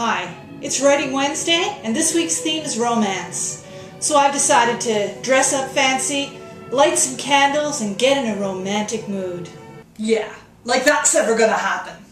Hi, it's Writing Wednesday, and this week's theme is romance. So I've decided to dress up fancy, light some candles, and get in a romantic mood. Yeah, like that's ever gonna happen.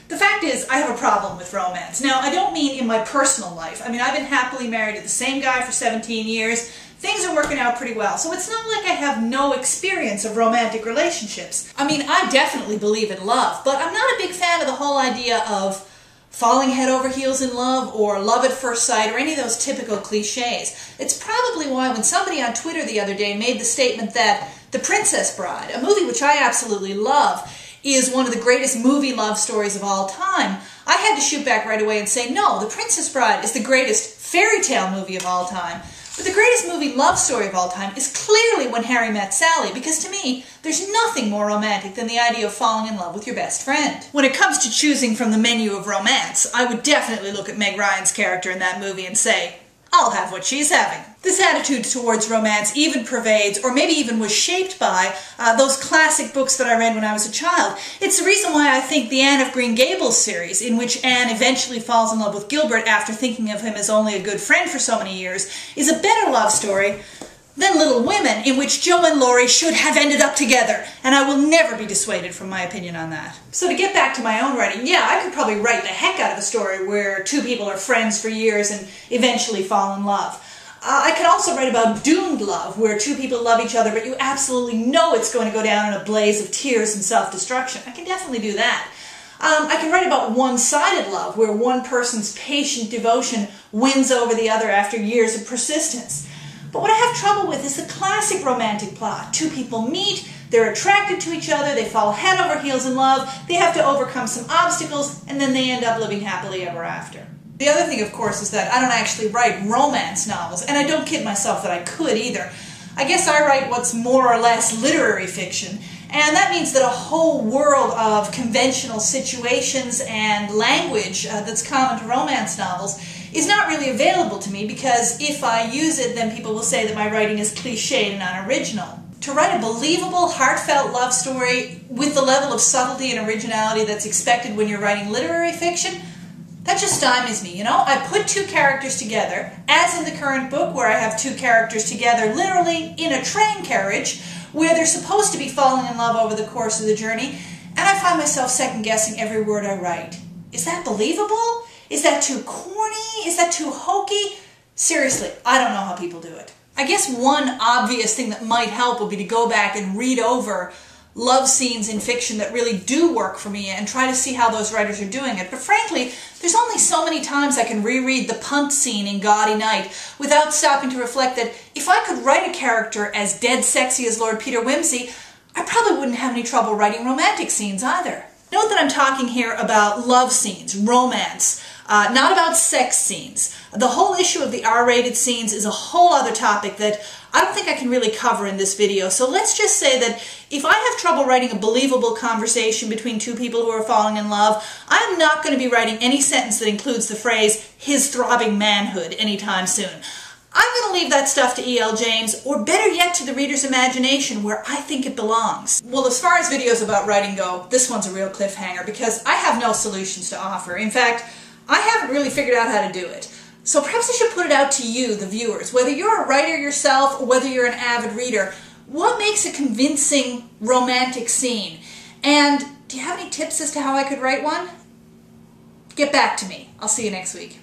The fact is, I have a problem with romance. Now, I don't mean in my personal life. I mean, I've been happily married to the same guy for 17 years. Things are working out pretty well, so it's not like I have no experience of romantic relationships. I mean, I definitely believe in love, but I'm not a big fan of the whole idea of falling head over heels in love or love at first sight or any of those typical cliches. It's probably why when somebody on Twitter the other day made the statement that The Princess Bride, a movie which I absolutely love, is one of the greatest movie love stories of all time, I had to shoot back right away and say, no, The Princess Bride is the greatest fairy tale movie of all time. But the greatest movie love story of all time is clearly When Harry Met Sally, because to me, there's nothing more romantic than the idea of falling in love with your best friend. When it comes to choosing from the menu of romance, I would definitely look at Meg Ryan's character in that movie and say, I'll have what she's having. This attitude towards romance even pervades, or maybe even was shaped by, those classic books that I read when I was a child. It's the reason why I think the Anne of Green Gables series, in which Anne eventually falls in love with Gilbert after thinking of him as only a good friend for so many years, is a better love story than Little Women, in which Jo and Laurie should have ended up together, and I will never be dissuaded from my opinion on that. So to get back to my own writing, yeah, I could probably write the heck out of a story where two people are friends for years and eventually fall in love. I can also write about doomed love, where two people love each other, but you absolutely know it's going to go down in a blaze of tears and self-destruction. I can definitely do that. I can write about one-sided love, where one person's patient devotion wins over the other after years of persistence. But what I have trouble with is the classic romantic plot. Two people meet, they're attracted to each other, they fall head over heels in love, they have to overcome some obstacles, and then they end up living happily ever after. The other thing, of course, is that I don't actually write romance novels, and I don't kid myself that I could either. I guess I write what's more or less literary fiction, and that means that a whole world of conventional situations and language that's common to romance novels is not really available to me, because if I use it, then people will say that my writing is cliched and unoriginal. To write a believable, heartfelt love story with the level of subtlety and originality that's expected when you're writing literary fiction, that just stymies me, you know? I put two characters together, as in the current book where I have two characters together literally in a train carriage where they're supposed to be falling in love over the course of the journey, and I find myself second-guessing every word I write. Is that believable? Is that too corny? Is that too hokey? Seriously, I don't know how people do it. I guess one obvious thing that might help would be to go back and read over love scenes in fiction that really do work for me and try to see how those writers are doing it. But frankly, there's only so many times I can reread the punt scene in Gaudy Night without stopping to reflect that if I could write a character as dead sexy as Lord Peter Wimsey, I probably wouldn't have any trouble writing romantic scenes either. Note that I'm talking here about love scenes, romance, not about sex scenes. The whole issue of the R-rated scenes is a whole other topic that I don't think I can really cover in this video. So let's just say that if I have trouble writing a believable conversation between two people who are falling in love, I'm not going to be writing any sentence that includes the phrase, his throbbing manhood, anytime soon. I'm going to leave that stuff to E.L. James, or better yet to the reader's imagination, where I think it belongs. Well, as far as videos about writing go, this one's a real cliffhanger, because I have no solutions to offer. In fact, I haven't really figured out how to do it. So perhaps I should put it out to you, the viewers. Whether you're a writer yourself, or whether you're an avid reader, what makes a convincing romantic scene? And do you have any tips as to how I could write one? Get back to me. I'll see you next week.